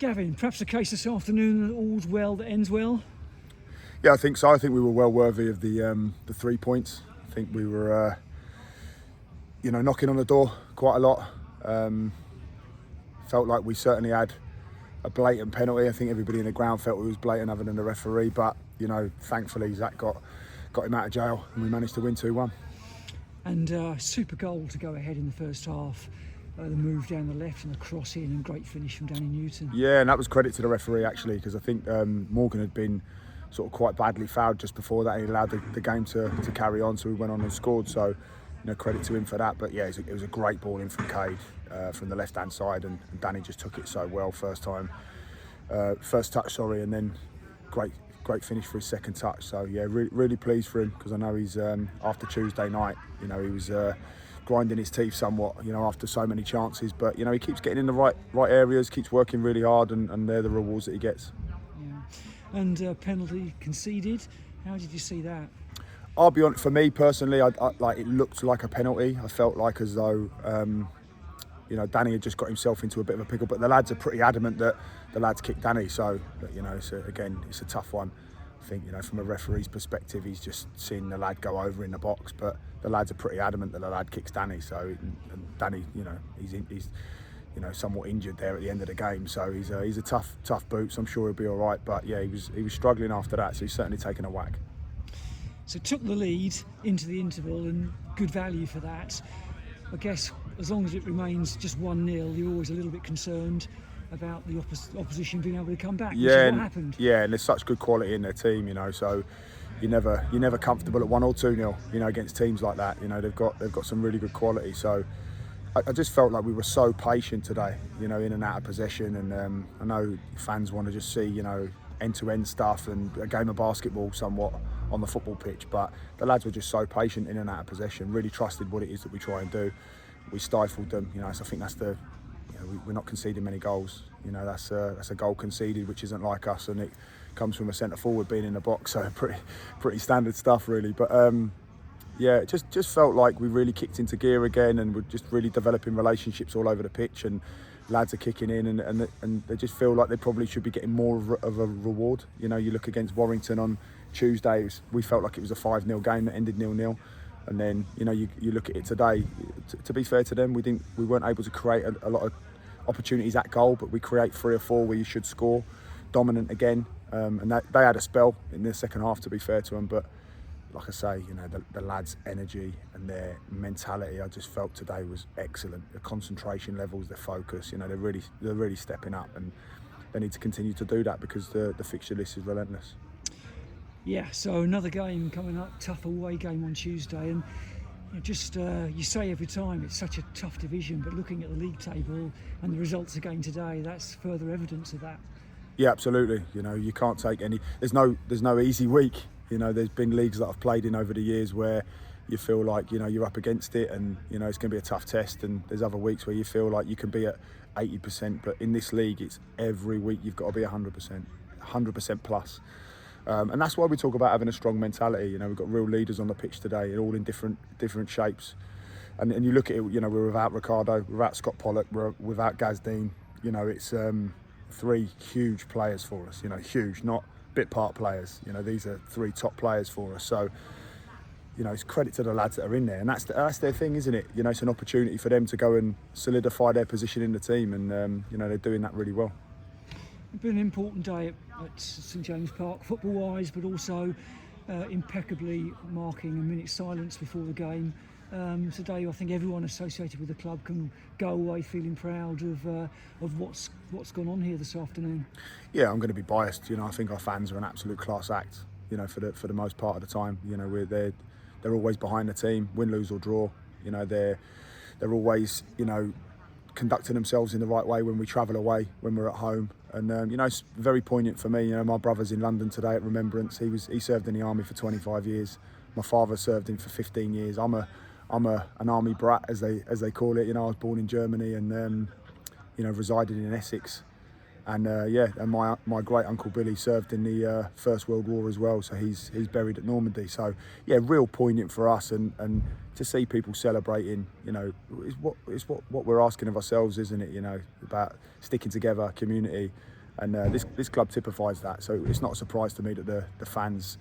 Gavin, perhaps a case this afternoon that all's well that ends well? Yeah, I think so. I think we were well worthy of the 3 points. I think we were, knocking on the door quite a lot. Felt like we certainly had a blatant penalty. I think everybody in the ground felt it was blatant other than the referee. But, thankfully Zach got him out of jail and we managed to win 2-1. And super goal to go ahead in the first half. The move down the left and the cross in and great finish from Danny Newton. Yeah, and that was credit to the referee actually, because I think Morgan had been sort of quite badly fouled just before that. He allowed the game to carry on, so we went on and scored. So, credit to him for that. But yeah, it was a great ball in from Cade from the left-hand side, and Danny just took it so well first touch, and then great finish for his second touch. So yeah, really pleased for him, because I know he's after Tuesday night, he was grinding his teeth somewhat, after so many chances. But he keeps getting in the right areas, keeps working really hard, and they're the rewards that he gets. Yeah. And penalty conceded. How did you see that? I'll be honest. For me personally, I it looked like a penalty. I felt like as though Danny had just got himself into a bit of a pickle. But the lads are pretty adamant that the lads kicked Danny. So it's a tough one. I think from a referee's perspective, he's just seen the lad go over in the box. But the lads are pretty adamant that the lad kicks Danny. So and Danny, he's somewhat injured there at the end of the game. So he's a tough boot. So I'm sure he'll be all right. But yeah, he was struggling after that. So he's certainly taken a whack. So took the lead into the interval, and good value for that. I guess as long as it remains just 1-0, you're always a little bit concerned about the opposition being able to come back. Yeah, which is what happened. Yeah, and there's such good quality in their team, so you're never comfortable at 1 or 2-0, against teams like that. They've got some really good quality. So I just felt like we were so patient today, in and out of possession. And I know fans want to just see, end-to-end stuff and a game of basketball somewhat on the football pitch, but the lads were just so patient in and out of possession, really trusted what it is that we try and do. We stifled them, so I think that's we're not conceding many goals. That's a goal conceded, which isn't like us, and it comes from a centre forward being in the box, so pretty standard stuff really. But it just felt like we really kicked into gear again, and we're just really developing relationships all over the pitch, and lads are kicking in, and they just feel like they probably should be getting more of a reward. You look against Warrington on Tuesday, we felt like it was a 5-0 game that ended 0-0. And then you look at it today. To be fair to them, we weren't able to create a lot of opportunities at goal, but we create 3 or 4 where you should score. Dominant again, and they had a spell in the second half, to be fair to them. But like I say, the lads' energy and their mentality, I just felt today was excellent. The concentration levels, their focus, they're really stepping up, and they need to continue to do that, because the fixture list is relentless. Yeah, so another game coming up, tough away game on Tuesday, and you say every time it's such a tough division, but looking at the league table and the results again today, that's further evidence of that. Yeah, absolutely. You can't take any. There's no easy week. There's been leagues that I've played in over the years where you feel like you're up against it, and it's going to be a tough test. And there's other weeks where you feel like you can be at 80%, but in this league, it's every week you've got to be 100% plus. And that's why we talk about having a strong mentality. We've got real leaders on the pitch today, all in different shapes. And you look at it, we're without Ricardo, without Scott Pollock, we're without Gazdean. It's 3 huge players for us. Huge, not bit part players. These are 3 top players for us. So, it's credit to the lads that are in there, and that's their thing, isn't it? It's an opportunity for them to go and solidify their position in the team, and they're doing that really well. It's been an important day at St James Park, football-wise, but also impeccably marking a minute's silence before the game. Today, I think everyone associated with the club can go away feeling proud of what's gone on here this afternoon. Yeah, I'm going to be biased. I think our fans are an absolute class act. For the most part of the time, they're always behind the team, win, lose or draw. They're always conducting themselves in the right way when we travel away, when we're at home. And it's very poignant for me. My brother's in London today at Remembrance. He served in the army for 25 years. My father served in for 15 years. I'm an army brat, as they call it. I was born in Germany and resided in Essex. And and my great uncle Billy served in the First World War as well. So he's buried at Normandy. So yeah, real poignant for us, and to see people celebrating, is what we're asking of ourselves, isn't it? About sticking together, community, And this club typifies that, so it's not a surprise to me that the fans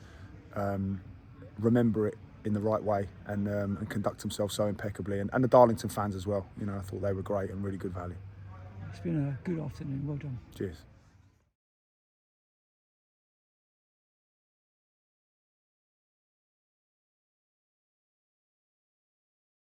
remember it in the right way and conduct themselves so impeccably. And the Darlington fans as well. You know, I thought they were great and really good value. It's been a good afternoon. Well done. Cheers.